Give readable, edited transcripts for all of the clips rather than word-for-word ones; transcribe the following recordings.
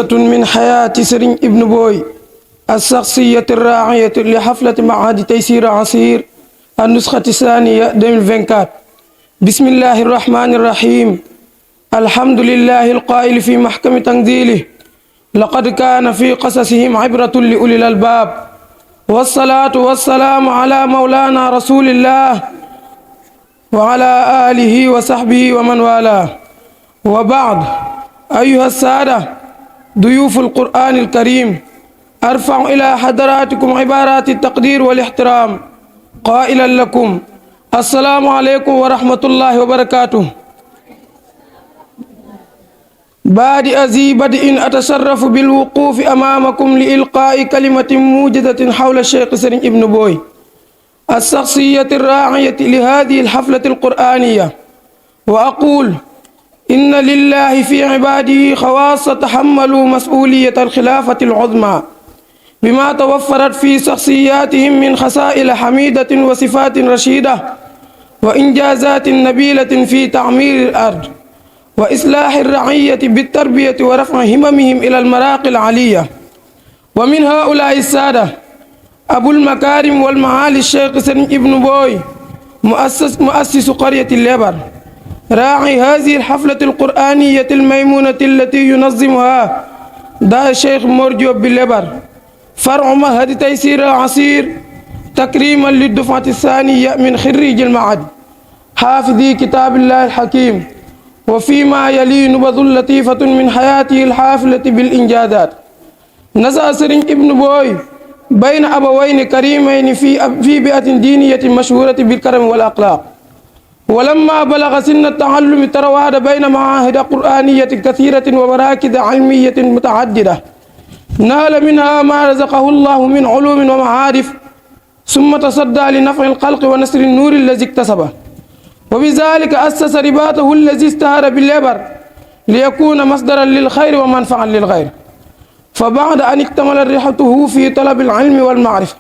حافظة من حياة سرين ابن بوي الشخصية الراعية لحفلة معهد تيسير عسير النسخة الثانية 2024. بسم الله الرحمن الرحيم. الحمد لله القائل في محكم تنزيله لقد كان في قصصهم عبرة لأولي الألباب والصلاة والسلام على مولانا رسول الله وعلى آله وصحبه ومن والاه وبعد. أيها السادة ضيوف القرآن الكريم، أرفع إلى حضراتكم عبارات التقدير والاحترام قائلا لكم السلام عليكم ورحمة الله وبركاته. بادئ ذي بدء أتشرف بالوقوف أمامكم لإلقاء كلمة موجزة حول الشيخ سرين ابن بوي الشخصية الراعية لهذه الحفلة القرآنية، وأقول إن لله في عباده خواص تحملوا مسؤولية الخلافة العظمى بما توفرت في شخصياتهم من خصائل حميدة وصفات رشيدة وإنجازات نبيلة في تعمير الأرض وإصلاح الرعية بالتربية ورفع هممهم إلى المراقي العلية. ومن هؤلاء السادة أبو المكارم والمعالي الشيخ سرين ابن بوي مؤسس قرية الليبر، راعي هذه الحفلة القرآنية الميمونة التي ينظمها دا الشيخ مرجو بالليبر، فرع معهد تيسير العسير، تكريما للدفعة الثانية من خريج المعهد حافظي كتاب الله الحكيم. وفيما يلي نبذ لطيفة من حياته الحافلة بالإنجازات. نشأ سرين ابن بوي بين أبوين كريمين في بيئة دينية مشهورة بالكرم والأخلاق، ولما بلغ سن التعلم ترواد بين معاهد قرآنية كثيرة ومراكز علمية متعددة، نال منها ما رزقه الله من علوم ومعارف، ثم تصدى لنفع الخلق ونشر النور الذي اكتسبه، وبذلك أسس رباطه الذي اشتهر بالليبر ليكون مصدرا للخير ومنفعا للغير. فبعد أن اكتمل رحلته في طلب العلم والمعرفة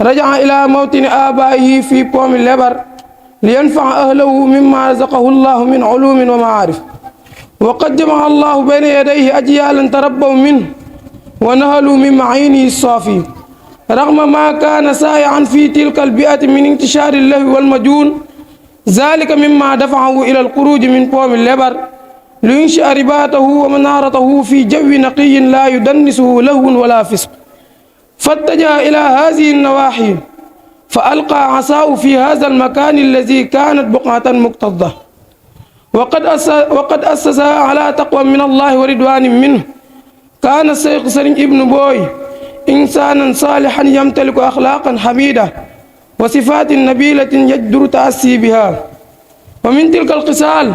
رجع إلى موطن آبائه في قوم الليبر لينفع أهله مما رزقه الله من علوم ومعارف، وقد جمع الله بين يديه أجيالا تربوا منه ونهلوا من معينه الصافي، رغم ما كان سائعا في تلك البيئة من انتشار اللهو والمجون، ذلك مما دفعه إلى الخروج من قوم الليبر لينشئ رباطه ومنارته في جو نقي لا يدنسه لهو ولا فسق، فاتجه إلى هذه النواحي فألقى عصاه في هذا المكان الذي كانت بقعة مكتظة، وقد أسسها على تقوى من الله ورضوان منه. كان الشيخ سرين ابن بوي إنسانا صالحا يمتلك أخلاقا حميدة وصفات نبيلة يجدر تأسي بها. ومن تلك الخصال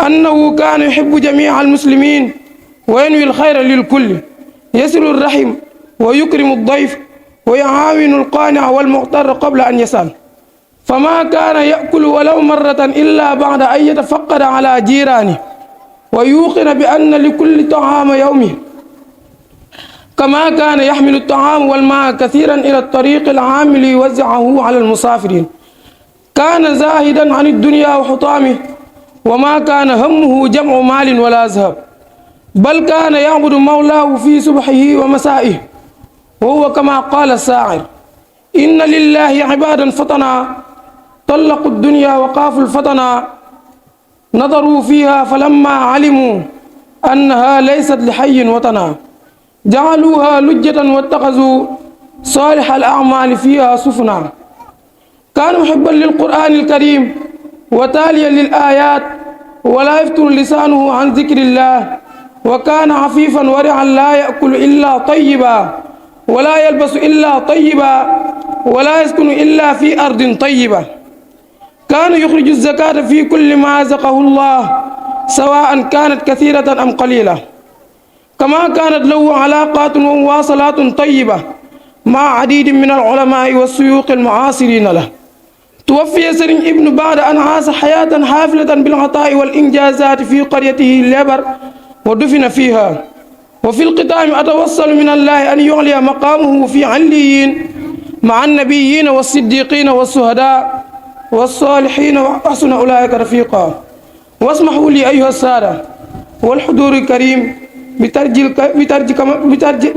أنه كان يحب جميع المسلمين وينوي الخير للكل، يصل الرحم ويكرم الضيف ويعاون القانع والمغتر قبل أن يسأل، فما كان يأكل ولو مرة إلا بعد أن يتفقد على جيرانه ويوقن بأن لكل طعام يومه، كما كان يحمل الطعام والماء كثيرا إلى الطريق العام ليوزعه على المسافرين. كان زاهدا عن الدنيا وحطامه، وما كان همه جمع مال ولا ذهب، بل كان يعبد مولاه في صبحه ومسائه، وهو كما قال الشاعر: إن لله عبادا فطنا طلقوا الدنيا وقافوا الفطنا، نظروا فيها فلما علموا أنها ليست لحي وطنا جعلوها لجة واتخذوا صالح الأعمال فيها سفنا. كان محبا للقرآن الكريم وتاليا للآيات ولا يفتر لسانه عن ذكر الله، وكان عفيفا ورعا لا يأكل إلا طيبا ولا يلبس إلا طيبا ولا يسكن إلا في أرض طيبة. كان يخرج الزكاة في كل ما رزقه الله سواء كانت كثيرة أم قليلة، كما كانت له علاقات ومواصلات طيبة مع عديد من العلماء والشيوخ المعاصرين له. توفي سرين ابن بعد أن عاش حياة حافلة بالعطاء والإنجازات في قريته الليبر ودفن فيها. وفي الختام أتوصل من الله أن يعلي مقامه في عليين مع النبيين والصديقين والشهداء والصالحين وحسن أولئك رفيقا. واسمحوا لي أيها السادة والحضور الكريم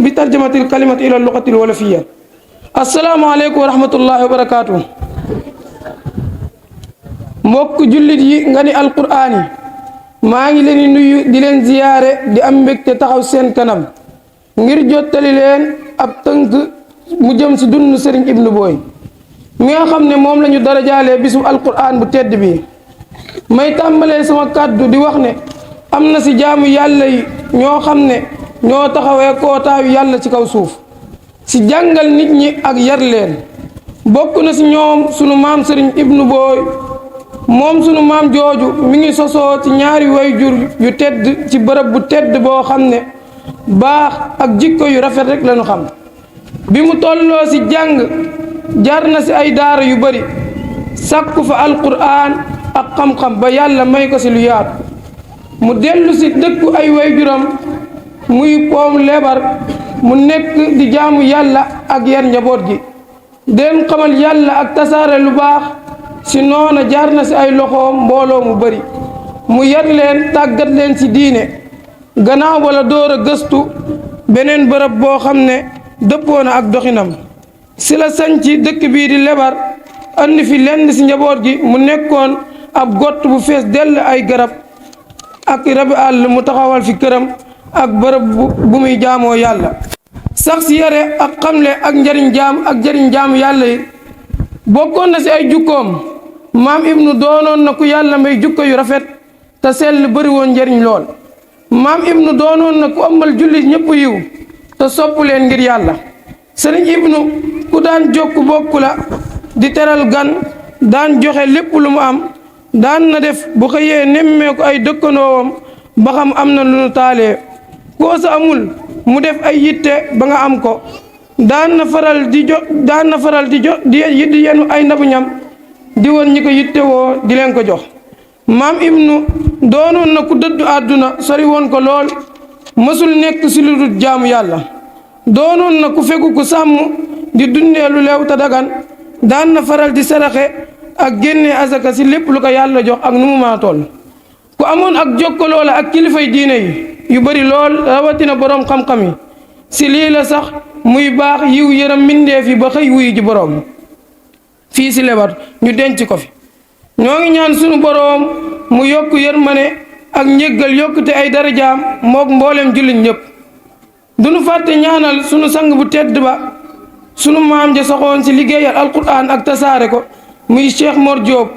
بترجمة الكلمة إلى اللغة الولفية. السلام عليكم ورحمة الله وبركاته. mbokk jullit yi nga ni alquraan yi maa ngi leen di nuyu di leen ziyaare di am mbégte taxaw seen kanam ngir jottali leen ab tënk mu jëm si dund Serigne Ibnu Boye mi nga xam ne moom la ñu darajaalee bisu alquraan bu tedd bi. may tàmbalee sama kàddu di wax ne am na si jaamu yàlla yi ñoo xam ne ñoo taxawee kootaayu yàlla ci kaw suuf si jàngal nit ñi ak yar leen. bokk na si ñoom sunu maam Serigne Ibnu Boye moom sunu maam jooju mi ngi sosoo ci ñaari wayjur yu tedd ci bërëb bu tedd boo xam ne baax ak jikko yu rafet rek lañu xam. bi mu tolloo si jàng jaar na si ay daara yu bari sàkku fa alquraan ak xam-xam ba yàlla may ko si lu yaatu. mu dellu si dëkku ay wayjuram muy poom lebar mu nekk di jaamu yàlla ak yar njaboot gi den xamal yàlla ak tasaare lu baax. si noona jaar na si ay loxoom mbooloo mu bari mu yar leen tàggat leen si diine gannaaw wala door a gëstu beneen bërëb boo xam ne dëppoo na ak doxinam si la sañci dëkk bii di lebar andi fi lenn si njaboot gi mu nekkoon ab gott bu fees dell ay garab ak rabi àll mu taxawal fi këram ak bërëb bu muy jaamoo yàlla. sax si yare ak xamle ak njariñ jaamu yàlla yi bokkoon na si ay jukkoom. maam Ibnu doonoon na ku yàlla may jukko yu rafet te sell bëri woon njariñ lool. maam Ibnu doonoon na ku ëmbal jullit ñëpp yiw te sopp leen ngir yàlla. sëriñ Ibnu ku daan jokku bokk la di teral gan daan joxe lépp lu mu am daan na def bu xëyee nemmeeku ay dëkkandoowam ba xam am na lu nu taalee koo sa amul mu def ay yitte ba nga am ko daan na faral di yenu ay ndabu ñam di woon ñi ko yittewoo di leen ko jox. maam Ibnu doonoon na ku dëddu àdduna sori woon ko lool mësul nekk si lu dul jaamu yàlla doonoon na ku fegu ku sàmm di dundee lu leew te dagan daan na faral di saraxe ak génnee asaka si lépp lu ko yàlla jox ak nu mu maa toll. ku amoon ak jokkaloo la ak kilifay diine yi yu bari lool rawatina boroom xam-xam yi si lii la sax muy baax yiw yërëm mbindeef yi ba xëy wuyu ji boroom fii si lebar ñu denc ko fi. ñoo ngi ñaan sunu boroom mu yokk yërmane ak njéggal yokkute ay darajaam mook mboolem jullit ñëpp. duñu fàtte ñaanal sunu sang bu tedd ba sunu maam ja saxoon si liggéeyal alquraan ak tasaare ko muy Cheikh Mor Diop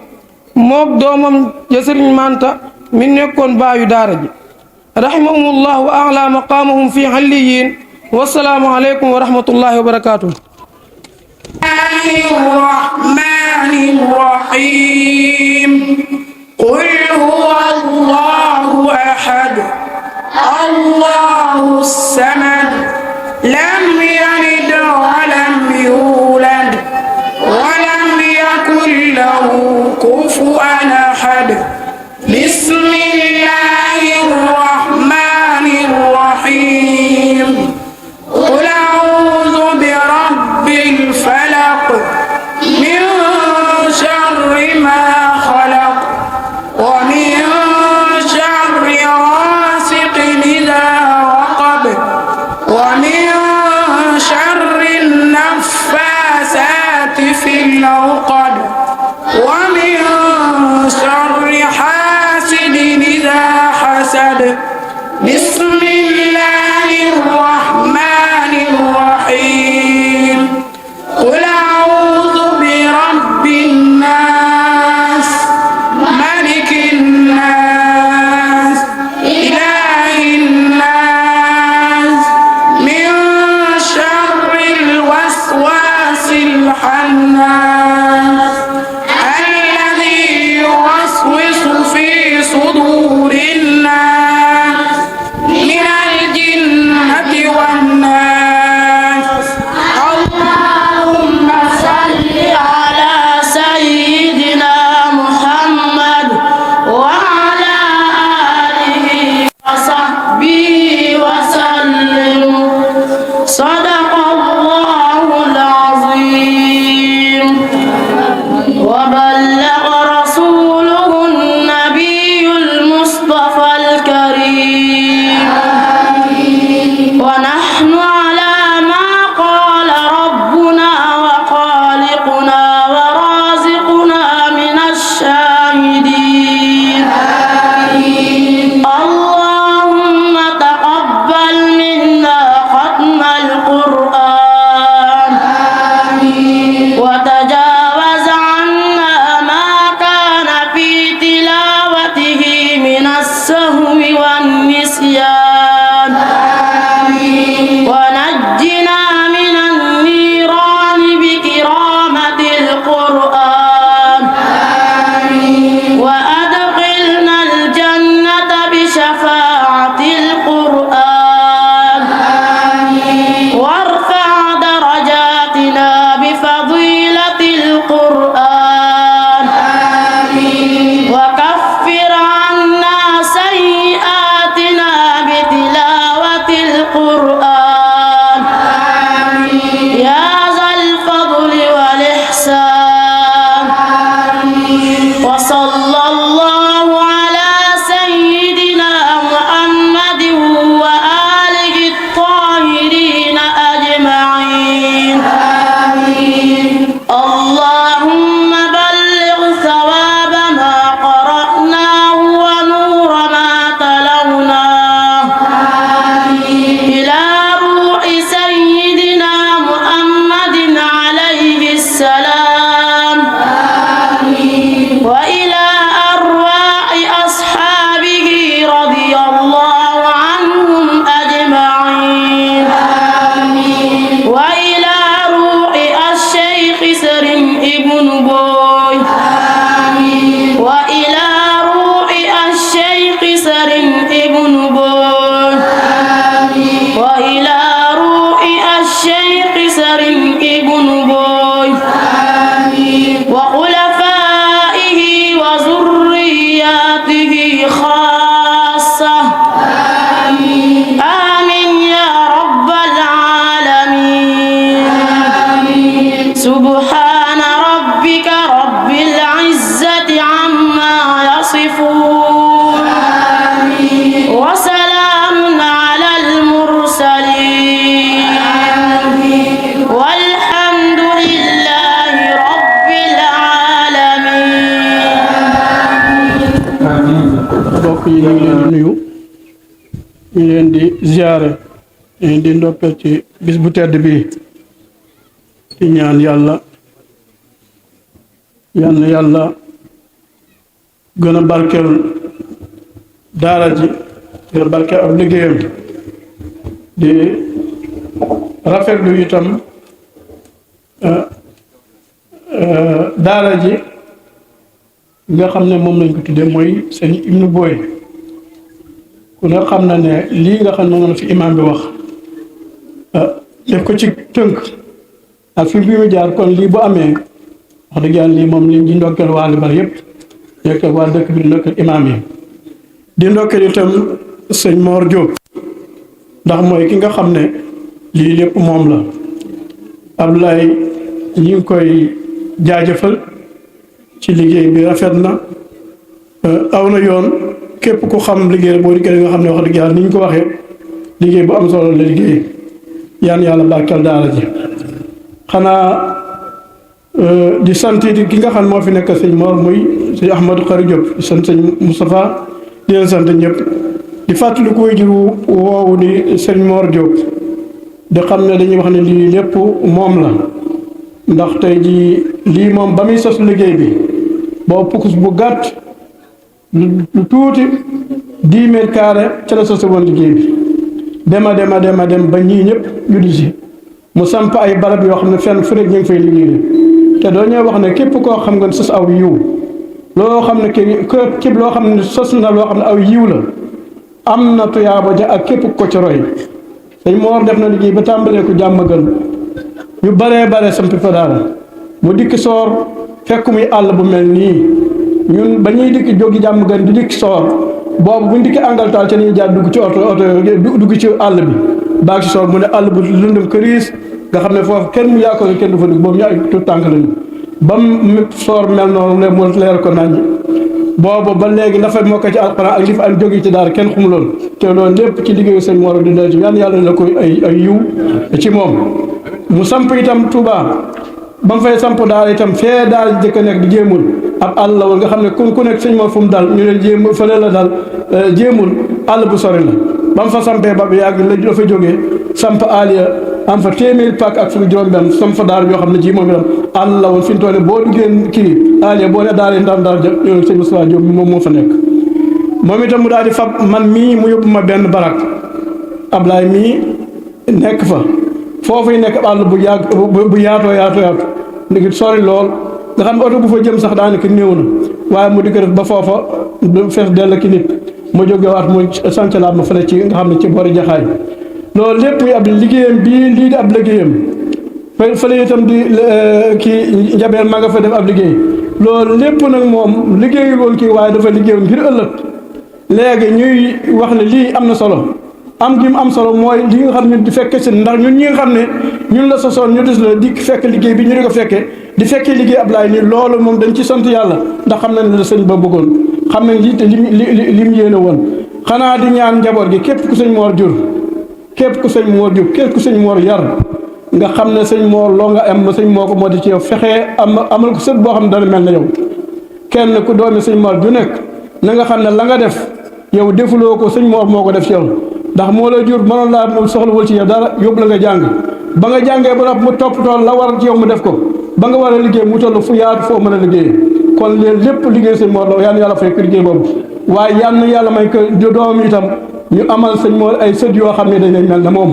mook doomam ja Sëriñ Manta mi nekkoon baayu daara ji rahimahumullah wa a'la maqaamahum fi halliyin wassalaamu aleykum wa rahmatullahi wa barakaatuh. الرحمن الرحيم قل هو الله أحد الله الصمد لم يلد ولم يولد ولم يكن له كفوا أحد بسم الله الرحمن الرحيم قل أعوذ برب الفلق من شر ما خلق ومن شر غاسق إذا وقب ومن شر النفاثات في العقد ومن شر حاسد إذا حسد بسم الله الرحمن الرحيم قل أعوذ برب الناس ملك الناس إله الناس من شر الوسواس الخناس الذي يوسوس في صدور الناس من الجنة والناس اللهم صل على سيدنا محمد وعلى آله وصحبه وسلم صدق الله العظيم. سبحان ربك رب العزة عما يصفون وسلام على المرسلين والحمد لله رب العالمين. mbokk yi ñu ngi leen di nuyu ñu leen di ziyaare ñu di ndokkeel ci bis bu tedd bii di ñaan yàlla yàlla gën a barkeel daara ji gën a barkeel ab liggéeyam di rafetlu itam daara ji nga xam ne moom lañ ko tuddee mooy sëñ Ibnu Booy ku ne xam na ne lii nga xam ne moom la fi imaam bi wax def ko ci tënk ak fi mu jaar kon lii bu amee wax dëgg yàlla lii moom liñ di ndokkeel waa Libar yëpp ndokkeel waa dëkk bi di ndokkeel imaam yi di ndokkeel itam sëñ Mor Diop ndax mooy ki nga xam ne lii lépp moom la Abdoulaye ñi ngi koy jaajëfal ci liggéey bi rafet na aw na yoon képp ku xam liggéey boo diggéey nga xam ne wax dëgg yàlla ni ñu ko waxee liggéey bu am solo la liggéey yàlla barkeel daara ji xanaa di sant ki nga xam moo fi nekk sëñ Mor muy sëñ Ahmadou Khary Diop di sant sëñ Moustapha di leen sant ñëpp di fàttali ko jur woowu ni sëñ Mor Diop di xam ne dañuy wax ne lii lépp moom la ndax tey jii lii moom ba muy sos liggéey bi boo pukus bu gàtt lu tuuti 10 mètres carrés ca la sos woon liggéey bi dem ba ñii ñëpp juddu si mu samp ay barab yoo xam ne fenn fu nekk ñu ngi fay liggéey te doo ñëw wax ne képp koo xam nga sos aw yiw loo xam ne képp loo xam ne sos na loo xam ne aw yiw la am na tuyaaba ja ak képp ko ci roy sëñ Mor def na liggéey ba tàmbalee ko jàmm gën ñu bare samp fa daal mu dikk soor fekk muy àll bu mel nii ñun ba ñuy dikk jógi jàmm gën di dikk soor boobu bu ñu dikk Angaltal ca ñuy jaar dugg ci oto dugg ci àll bi baag ci soor mu ne àll bu lëndëm këriis nga xam ne foofu kenn mu yaakaar kenn du fa dugg boobu ñu ay tout tànk lañu ba mu soor mel noonu ne mu leer ko nañ boobu ba léegi dafa mokk ci alxuraan ak li fa am jóge ci daara kenn xum loolu te loolu lépp ci liggéeyu sëñ Mor di ci yàlla la koy ay yiw ci moom mu samp itam Touba ba mu fay samp daal itam fee daal jëkk nekk di jéemul ab àll la woon nga xam ne ku nekk sëñ Mor fu mu dal ñu ne jéem fële la dal jéemul àll bu sori la ba mu fa sampee ba bi yàgg la dafa jógee samp aliya am fa téeméeri pàkk ak fukki juróom-benn samp fa daal yoo xam ne ji moom itam àll la woon fi mu toll boo duggee kii aliya boo ne daal ndar yoonu sëñ Moustapha Diop moom moo fa nekk moom itam mu daal di fab man mii mu yóbbu ma benn barak Ablaye mii nekk fa foofu yi nekk àll bu yàgg bu yaatoo ndig sori lool nga xam ne oto bu fa jëm sax daanaka néew na waaye mu di ko def ba foofa du fees dell ki nit mu jógewaat mu sancalaat ma fële ci nga xam ne ci boori jaxaay loolu lépp muy ab liggéeyam bii lii di ab liggéeyam fële itam di kii njabeel ma nga fa def ab liggéey loolu lépp nag moom liggéeyul woon kii waaye dafa liggéeyam ngir ëllëg léegi ñuy wax ne lii am na solo am gi mu am solo mooy li nga xam ne di fekke si ndax ñun ñi nga xam ne ñun la sosoon ñu des la di fekk liggéey bi ñu di ko fekkee di fekkee liggéey Ablaye nii loolu moom dañ ci sant yàlla ndax xam nañ la sëñ ba bëggoon xam nañ lii te lim yéene woon xanaa di ñaan njaboot gi képp ku sëñ Mor jur képp ku sëñ Mor jur képp ku sëñ Mor yar nga xam ne sëñ Mor loo nga am sëñ moo ko moo di ci yow fexee amal ko sët boo xam ne dana mel na yow kenn ku doomi sëñ Mor ju nekk na nga xam ne la nga def yow defuloo ko sëñ Mor moo ko def ci yow ndax moo la jur mënoon laa soxlawul ci yow dara yóbbu la nga jàng ba nga jàngee ba mu toppatoo la war ci yow mu def ko ba nga war a liggéey mu toll fu yaatu foo mën a liggéey kon leen lépp liggéey sëñ Mor la yal na yàlla fay ko liggéey boobu waaye yal na yàlla may ko doom itam ñu amal sëñ Mor ay sët yoo xam ne dañ mel ne moom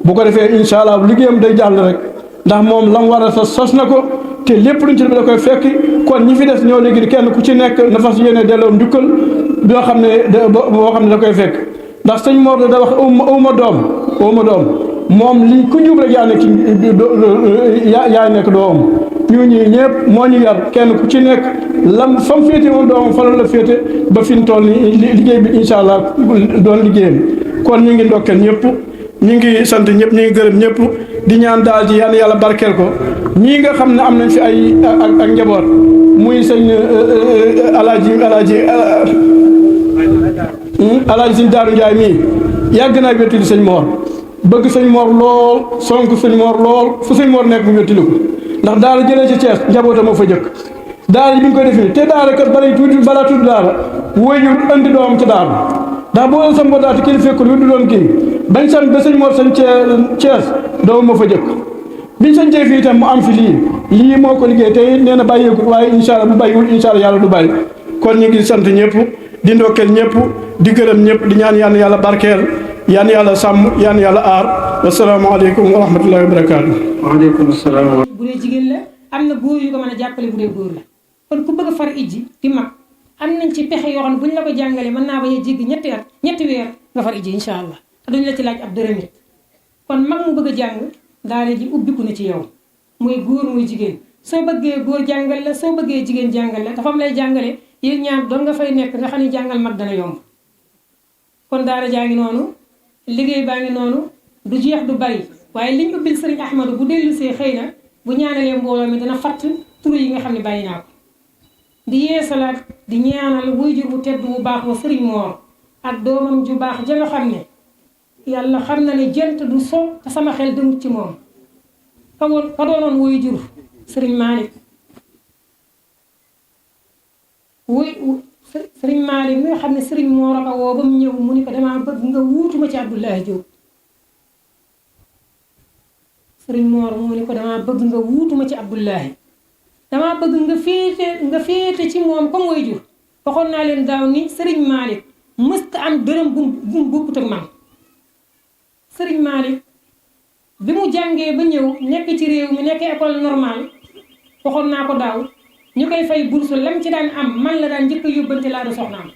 bu ko defee incha allah liggéeyam day jàll rek ndax moom la mu war a sos na ko te lépp luñ ci def da koy fekki kon ñi fi des ñoo léegi di kenn ku ci nekk na fas yéene delloo njukkal boo xam ne da koy fekk ndax sëñ Mor da wax awma doom moom liñ ku jub rek yaa nekk ci yaa nekk doom ñu ñii ñëpp moo ñu yar kenn ku ci nekk lam fa mu féete woon doomam fa la féete ba fi mu toll nii liggéey bi incha allah doon liggéeyam kon ñu ngi ndokkeel ñëpp ñu ngi sant ñëpp ñu ngi gërëm ñëpp di ñaan daal ji yàlla barkeel ko ñii nga xam ne am nañ fi ay ak njaboot muy sëñ alaaji sëñ Daaru Njaay mii yàgg naa wéttali sëñ Moor bëgg sëñ Moor lool sonk sëñ Moor lool fu sëñ Moor nekk mu wéttali ko ndax daara jëlee ci Thiès njabootam moo fa jëkk daara ji bi nga koy def nii te daara kat balaa tudd daara wóoyul andi doom ci daara ndax boo sa mbootaati kii fekkul wi du doon kii bañ sam ba sëñ Moor sañ Thiès doom moo fa jëkk biñ sañ cee fii itam mu am fi lii moo ko liggéey tey nee na bàyyeekul waaye incha allah bu bàyyiwul incha allah yàlla du bàyyi kon ñu ngi sant ñëpp di ndokkeel ñëpp di gërëm ñëpp di ñaan yàlla barkeel yàlla sàmm yàlla aar wasalaamaaleykum wa rahmatullahi wa barakaatu. waaleykum salaam. bu dee jigéen la am na góor yu ko mën a jàppale bu dee góor la kon ku bëgg a far ijji di mag am nañ ci pexe yoo xam ne bu ñu la ko jàngalee mën naa bañ a jéggi ñetti weer nga far ijji incha allah te duñu la ci laaj ab dërëm it kon mag mu bëgg a jàng daara ji ubbiku na ci yow muy góor muy jigéen soo bëggee góor jàngal la soo bëggee jigéen jàngal la dafa am lay jàngale yéen ñaar doon nga fay nekk nga xam ne jàngal mag dana yomb kon daara jaa ngi noonu liggéey baa ngi noonu du jeex du bari waaye liñ ubbil sëriñ Ahmadou bu dellu see xëy na bu ñaanalee mbooloo mi dana fatt turu yi nga xam ne bàyyi naa ko di yeesalaat di ñaanal waajur bu tedd bu baax wa sëriñ Moor ak doomam ju baax ja nga xam ne yàlla xam na ne jant du so te sama xel demut ci moom ka doonoon waajur sëriñ Malick sëriñ Malick mi nga xam ne sëriñ Moor a ko woo ba mu ñëw mu ni ko damaa bëgg nga wuutuma ci Abdoulaye Diop sëriñ Moor mu ni ko damaa bëgg nga wuutuma ci Abdoulaye damaa bëgg nga féete ci moom comme waajur waxoon naa leen daaw ni sëriñ Malick mësta am dërëm bu bokkut ak man sëriñ Malick bi mu jàngee ba ñëw nekk ci réew mi nekk école normale waxoon naa ko daaw ñu koy fay bourse lam ci daan am man la daan njëkk a yóbbante laa du soxnaam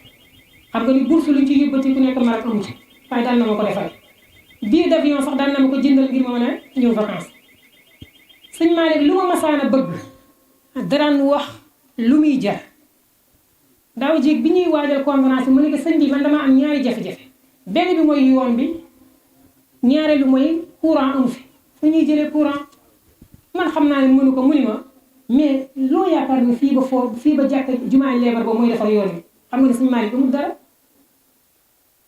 xam nga ni bourse luñ ci yóbbante ku nekk Maroc amu ci waaye daan na ma ko defal billet d'avion sax daan na ma ko jëndal ngir ma mën a ñëw vacances sëñ Malick lu ma masaan a bëgg daraan wax lu muy jar daaw jéeg bi ñuy waajal conférence bi mu ne ko sëñ bi man dama am ñaari jafe-jafe benn bi mooy yoon bi ñaareelu mooy courant amu fi fu ñuy jëlee courant man xam naa ne mënu ko mu ni ma mais loo yaakaar ni fii ba jàkk jumaay leebar ba mooy defar yoon bi xam nga ne sëñ Malick amul dara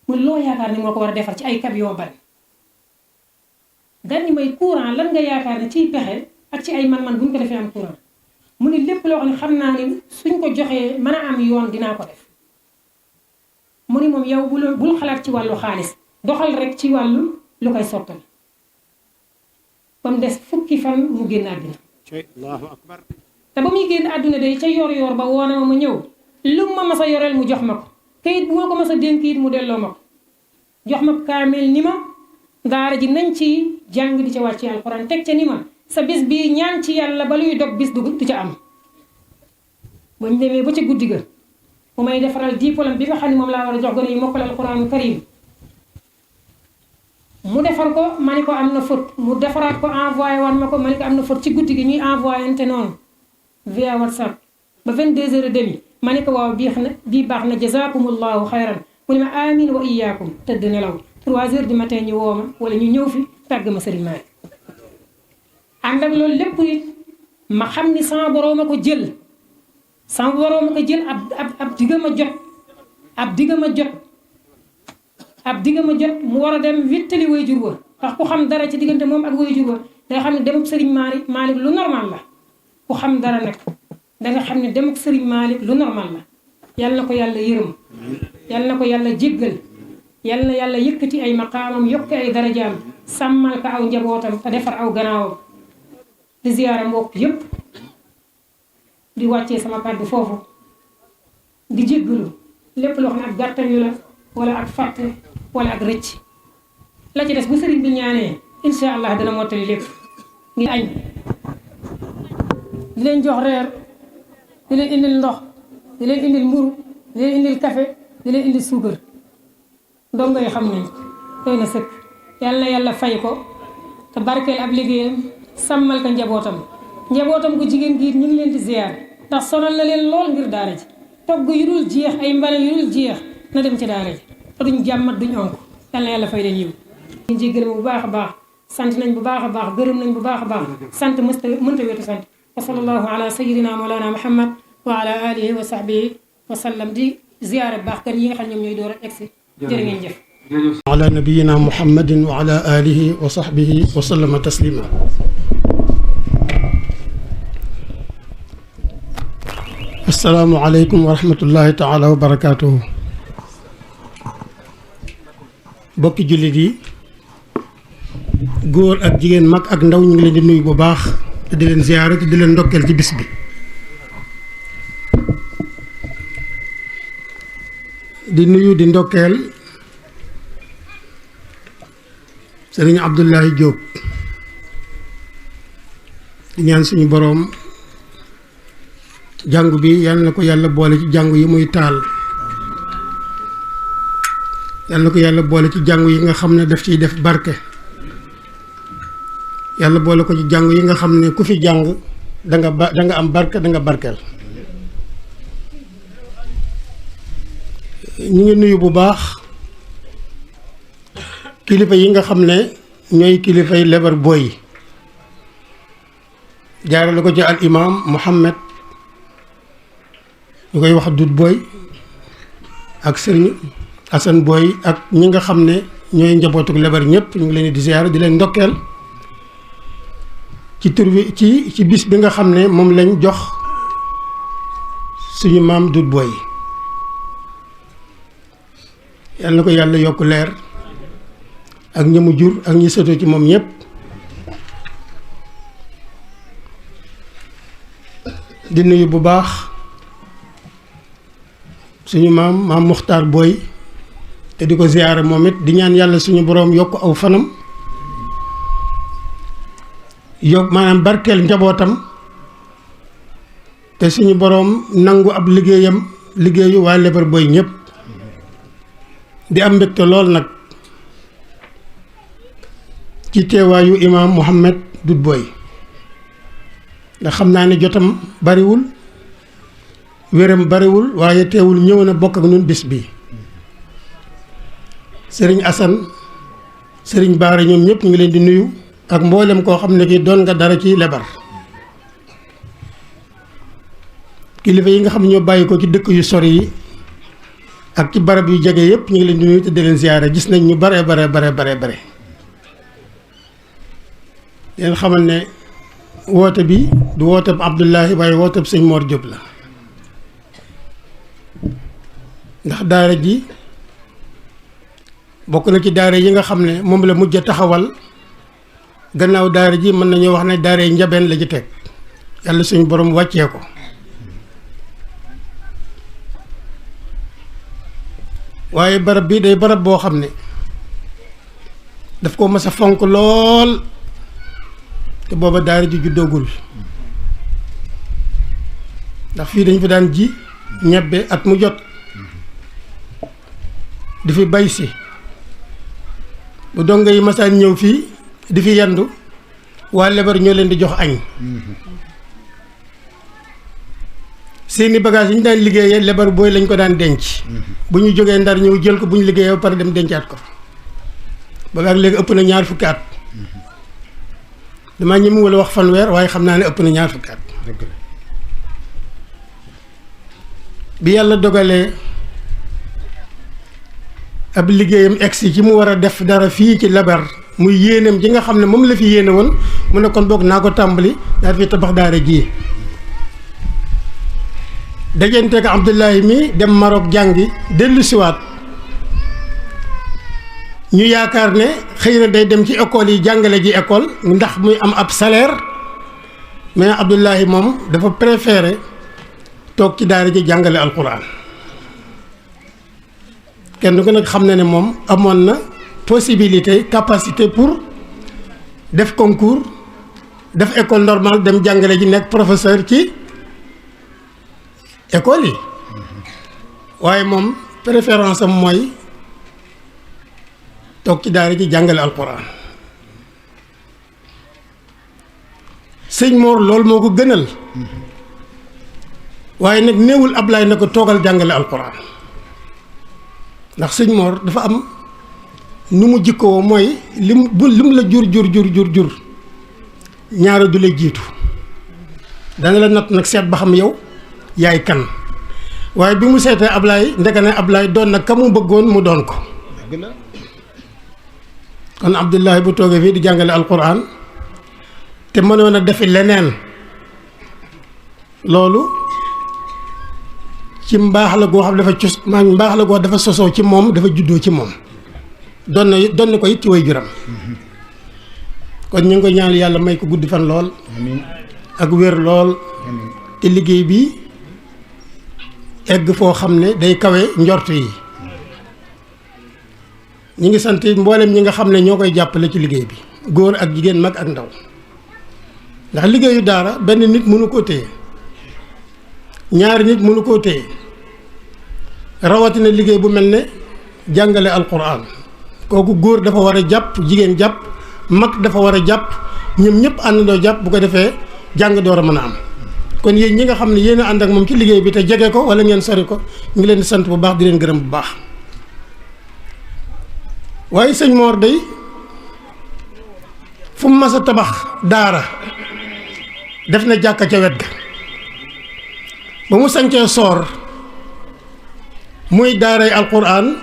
mu loo yaakaar ni moo ko war a defar ci ay camion bari dañu may courant lan nga yaakaar ne ciy pexe ak ci ay man-man bu ñu ko defee am courant mu ni lépp loo xam ne xam naa ne suñ ko joxee mën a am yoon dinaa ko def mu ni moom yow bul xalaat ci wàllu xaalis doxal rek ci wàllu lu koy sottal ba mu des fukki fan mu génn àdduna Allahu akbar. te ba muy génn àdduna day ca yor ba woona ma ñëw lu ma mas a yoreel mu jox ma ko kayit bu ma ko mas a dénk it mu delloo ma ko jox ma kaamel ni ma daara ji nañ ci jàng di ca wàcce alxuraan teg ca ni ma sa bis bii ñaan ci yàlla ba luy dog bis du ca am bañ demee ba ca guddi ga mu may defaral diplôme bi nga xam ne moom laa war a jox gone yi mokkal alxuraanu karim mu defar ko ma ni ko am na faute mu defaraat ko envoyé wan ma ko ma ni ko am na faute ci guddi gi ñuy envoyé te noonu via WhatsApp ba 22h30 ma ni ko waaw bii baax na jazakumullahu xayran mu ne ma amin wa iyaakum tëdd nelaw 3h du matin ñu woo ma wala ñu ñëw fi tàgg ma sëriñ Malick ànd ak loolu lépp it ma xam ni sama borom a ko jël ab digga ma jot mu war a dem wittali waajur wa ndax ku xam dara ci diggante moom ak waajur wa day xam ne demuk sëriñ Malick lu normal la ku xam dara nag danga xam ne demuk sëriñ Malick lu normal la yal na ko yàlla yërëm yal na ko yàlla jéggal yal na yàlla yëkkati ay maqaamam yokki ay darajaam sàmmal ko aw njabootam te defar aw gannaawam di ziyaara mbokk yépp di wàccee sama kàddu foofu di jéggalu lépp loo xam ne ak gàttañu la wala ak fàtte wala ak rëcc la ci des bu sëriñ bi ñaanee insha allah dana mottali lépp ngi añ di leen jox reer di leen indil ndox di leen indil mburu di leen indil café di leen indil suukar dongo yi xam nañ doy na sëkk yàlla na yàlla fay ko te barkeel ab liggéeyam sàmmal ko njabootam gu jigéen gi ñu ngi leen di ziar ndax sonal na leen lool ngir daara ji togg yu dul jeex ay mbana yu dul jeex na dem ci daara ji te duñ jàmmat duñ onk yàlla na yàlla fay leen yiw ñu jéggal bu baax a baax sant nañ bu baax a baax gërëm nañ bu baax a baax sant mënta wetu sant wa sallallahu ala sayyidina mawlana muhammad wa ala alihi wa sahbihi wa sallam di ziyaara baax kan yi nga xam ñoom ñooy door a egsi jërë ngeen jëf ala nabiyina muhammadin wa ala alihi wa sahbihi wa sallama taslima assalaamu aleykum wa rahmatullahi taala wa barakatuhu bokki jullit yi góor ak jigéen mag ak ndaw ñu ngi leen di nuyu bu baax te di leen ziyaara te di leen ndokkeel ci bis bi di nuyu di ndokkeel sëriñ Abdoulaye Diop di ñaan suñu boroom jàngu bi yal na ko yàlla boole ci jàngu yi muy taal yal na ko yàlla boole ci jàngu yi nga xam ne daf ciy def barke yàlla boole ko ci jàngu yi nga xam ne ku fi jàng da nga am barke da nga barkeel ñu ngi nuyu bu baax kilifa yi nga xam ne ñooy kilifay Lebar Boy jaarale ko ci al imam Muhammad ñu koy wax Dut Boy ak sëriñ Assane Boy ak ñi nga xam ne ñooy njabootuk Lebar ñëpp ñu ngi leen di ziyaara di leen ndokkeel ci tur bi ci bis bi nga xam ne moom lañ jox suñu maam Dut Boy yal na ko yàlla yokk leer ak ñi mu jur ak ñi sëtoo ci moom ñëpp di nuyu bu baax suñu maam Muxtaar Boy te di ko ziyaara moom it di ñaan yàlla suñu boroom yokk aw fanam yokk maanaam barkeel njabootam te suñu boroom nangu ab liggéeyu waa Lebar Boy ñëpp di am mbégte lool nag ci teewaayu imaam Muhammad Dut Boy ndax xam naa ne jotam bariwul wéram bariwul waaye teewul ñëw na bokk ak ñun bis bi sëriñ Assane sëriñ Baara ñoom ñëpp ñu ngi leen di nuyu ak mboolem koo xam ne ki doon nga dara ci Lebar kilifa yi nga xam ne ñoo bàyyi ko ci dëkk yu sori yi ak ci barab yu jege yëpp ñu ngi leen di nuyu te di leen ziyaara gis nañ ñu bare leen xamal ne woote bi du wooteb Abdullahi waaye wooteb sëñ Mor Diop la ndax daara ji bokk na ci daara yi nga xam ne moom la mujj a taxawal gannaaw daara ji mën nañoo wax ne daara yi njabeen la ci teg yàlla suñu borom wàccee ko waaye barab bi day barab boo xam ne daf ko mas a fonk lool te booba daara ji juddoogul ndax fii dañ fi daan ji ñebbe at mu jot di fi bay si bu dongo yi masaan ñëw fii di fi yendu waa Lebar ñoo leen di jox añ seeni bagage yi ñu daan liggéeyee Lebar Boy lañ ko daan denc bu ñu jógee Ndar ñëw jël ko bu ñu liggéeyee ba pare dem dencaat ko boobaak léegi ëpp na 20 fukki at damaa ñëmu wala wax fanweer waaye xam naa ne ëpp na 20 fukki at bi yàlla dogalee ab liggéeyam egsi ci mu war a def dara fii ci Lebar muy yéeneem ji nga xam ne moom la fi yéene woon mu ne kon boog naa ko tàmbali daal fi tabax daara ji dajanteeg Abdullahi mi dem Maroc jàngi dellu siwaat ñu yaakaar ne xëy na day dem ci école yi jàngale ji école ndax muy am ab salaire mais Abdullahi moom dafa préféré toog ci daara ji jàngale alquran kenn ku nag xam na ne moom amoon na possibilité capacité pour def concours def école normale dem jàngale ji nekk professeur ci école yi waaye moom préférence am mooy toog ci daara ji jàngale alquran sëñ Mor loolu moo ko gënal waaye nag néewul Ablaye na ko toogal jàngale alquran ndax sëñ Mor dafa am nu mu jikkoo mooy lim la jur ñaara du la jiitu dana la natt nag seet ba xam yow yaay kan waaye bi mu seetee Ablaye ndeke ne Ablaye doon na ka mu bëggoon mu doon ko kon Abdullahi bu toogee fii di jàngale alquran te mënoon a defi leneen loolu ci mbaax la goo xam dafa mbaax la goo dafa sosoo ci moom dafa juddoo ci moom doon na ko it ci way juram kon ñu ngi ko ñaan yàlla may ko guddi fan lool ak wér lool te liggéey bi egg foo xam ne day kawe njort yi ñi ngi sant mboolem ñi nga xam ne ñoo koy jàppale ci liggéey bi góor ak jigéen mag ak ndaw ndax liggéeyu daara benn nit mënu koo téye ñaari nit mënu koo téye rawatina liggéey bu mel ne jàngale alquran kooku góor dafa war a jàpp jigéen jàpp mag dafa war a jàpp ñoom ñëpp àndandoo jàpp bu ko defee jàng door a mën a am kon yéen ñi nga xam ne yéen a ànd ak moom ci liggéey bi te jege ko wala ngeen sori ko ñu ngi leen di sant bu baax di leen gërëm bu baax waaye sëñ Mor day fu mu mas a tabax daara def na jàkka ca wet ga ba mu sañcee soor muy daaray alquran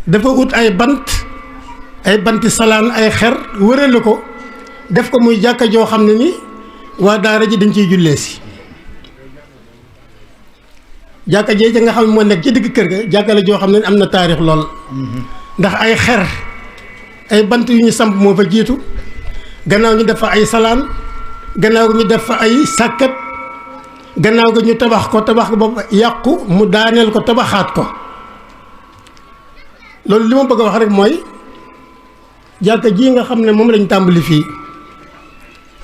dafa ut ay banti salaan ay xer wërale ko def ko muy jàkka joo xam ne ni waa daara ji dañ ciy jullee si jàkka jee nga xam ne moo nekk ci digg kër ga jàkka la joo xam ne am na taarix lool ndax ay xer ay bant yu ñu samp moo fa jiitu gannaaw ñu def fa ay salaan gannaaw ñu def fa ay sàkket gannaaw ga ñu tabax ko ba yàqu mu daaneel ko tabaxaat ko loolu li ma bëgg a wax rek mooy jàkka ji nga xam ne moom lañ tàmbali fii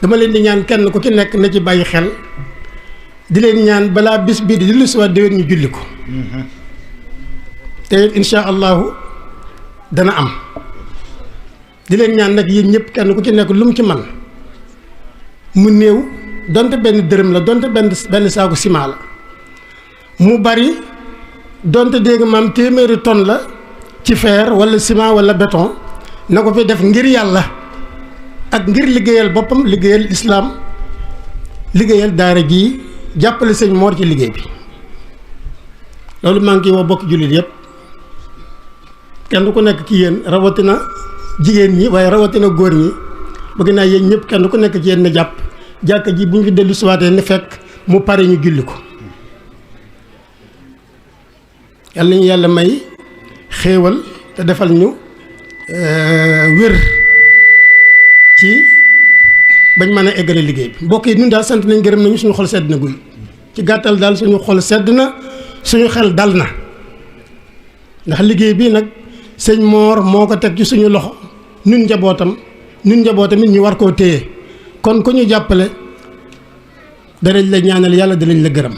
dama leen di ñaan kenn ku ci nekk na ci bàyyi xel di leen ñaan balaa bis bii di lu si waat déwén ñu julli ko te insha allahu dana am di leen ñaan nag yéen ñëpp kenn ku ci nekk lu mu ci man mu néew donte benn dërëm la donte benn saaku ciment la mu bari donte dégg maam téeméeri tonne la ci fer wala ciment wala béton na ko fi def ngir yàlla ak ngir liggéeyal boppam liggéeyal islaam liggéeyal daara ji jàppale sëñ Mor ci liggéey bi loolu maa ngi woo bokk jullit yépp kenn ku nekk ci yéen rawatina jigéen ñi waaye rawatina góor ñi bëgg naa yéen ñëpp kenn ku nekk ci yéen na jàpp jàkka ji bu ñu fi dellu siwaatee ne fekk mu pare ñu julli ko yàlla ñu yàlla may xéewal te defal ñu wér ci bañ mën a eggale liggéey bi mbokk yi ñun daal sant nañ gërëm nañu suñu xol sedd na guy ci gàttal daal suñu xol sedd na suñu xel dal na ndax liggéey bii nag sëñ Mor moo ko teg ci suñu loxo ñun njabootam it ñu war koo téye kon ku ñu jàppale danañ la ñaanal yàlla danañ la gërëm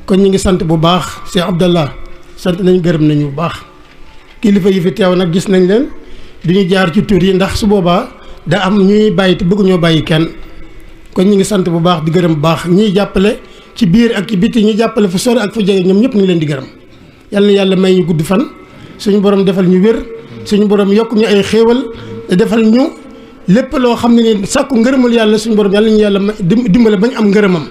kon ñu ngi sant bu baax Cheikh Abdallah sant nañ gërëm nañu bu baax kilifa yi fi teew nag gis nañ leen duñu jaar ci tur yi ndax su boobaa da am ñuy bàyyi te bëgguñoo bàyyi kenn kon ñu ngi sant bu baax di gërëm bu baax ñiy jàppale ci biir ak ci biti ñi jàppale fu sori ak fu jege ñoom ñëpp ñu ngi leen di gërëm yal na yàlla may ñu gudd fan suñu borom defal ñu wér suñu borom yokk ñu ay xéewal te defal ñu lépp loo xam ne ni sàkku ngërëmal yàlla suñu borom yàlla ñu yàlla dimbale bañ am ngërëmam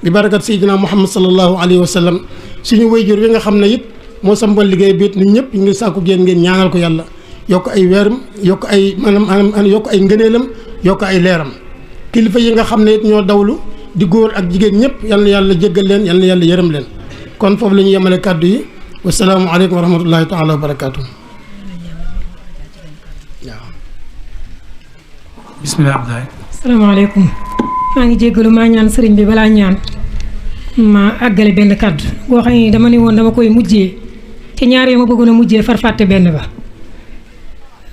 bi barakat sayyidina Muhammad sallallahu alayhi wa sallam suñu wayjur wi nga xam ne it moo sambal liggéey bi it ñun ñëpp ñu ngi sàkku génn ngeen ñaanal ko yàlla yokk ay weeram yokk ay maanaam yokk ay ngëneelam yokk ay leeram kilifa yi nga xam ne it ñoo dawlu di góor ak jigéen ñëpp yal na yàlla jéggal leen yal na yàlla yërëm leen kon foofu la ñu yemale kàddu yi wasalaamu aleykum wa rahmatullahi taala wa barakaatu. waaw. bisimilah Abdoulaye. asalaamaaleykum maa ngi jéggalu maa ñaan sëriñ bi balaa ñaan ma àggale benn kàddu boo xam ne dama ne woon dama koy mujjee te ñaar ma bëggoon a mujjee far fàtte benn ba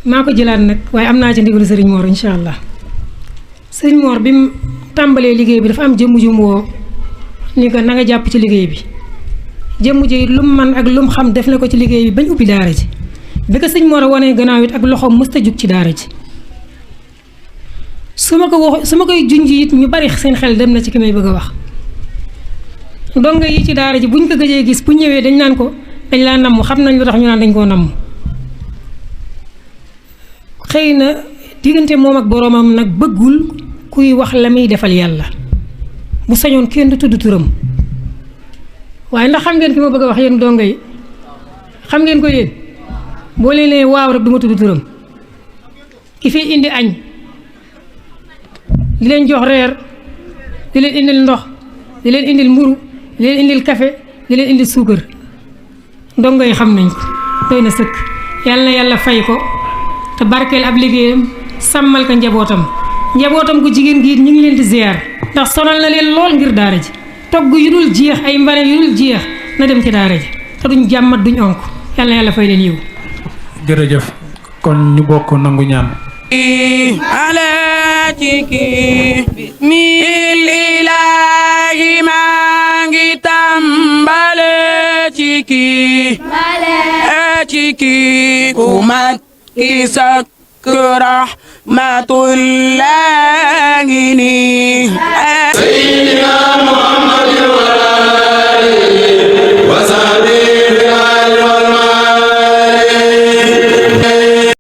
maa ko jëlaat nag waaye am naa ci ndigalu sëriñ Mor incha allah sëriñ Mor bi mu tàmbalee liggéey bi dafa am jëmm ju mu woo ni ko na nga jàpp ci liggéey bi jëmm ji lu mu man ak lu mu xam def na ko ci liggéey bi bañ ubbi daara ji bi ko sëñ Mor a wanee gannaaw it ak loxoom mësta jug ci daara ji su ma koy junj it ñu bari seen xel dem na ci ki may bëgg a wax donga yi ci daara ji buñ ko gëjee gis bu ñëwee dañ naan ko dañ laa namm xam nañ lu tax ñu naan dañ koo namm xëy na diggante moom ak boroomam nag bëggul kuy wax la muy defal yàlla bu sañoon kenn du tudd turam waaye ndax xam ngeen ki ma bëgg a wax yéen dongo yi xam ngeen ko yéen boo leen nee waaw rek du ma tudd turam ki fi indi añ di leen jox reer di leen indil ndox di leen indil mburu di leen indil café di leen indil suukar ndongo yi xam nañ ko doy na sëkk yàlla na yàlla fay ko te barkeel ab liggéeyam sàmmal ko njabootam gu jigéen gi ñu ngi leen di ziar ndax sonal na leen lool ngir daara ji togg yu dul jeex ay mbane yu dul jeex na dem ci daara ji te duñ jàmmat duñ onk yàlla na yàlla fay leen yiw jërëjëf kon ñu bokk nangu ñaan على bismil ilahi mangi tambale ciki kumat kisak rahmatullahi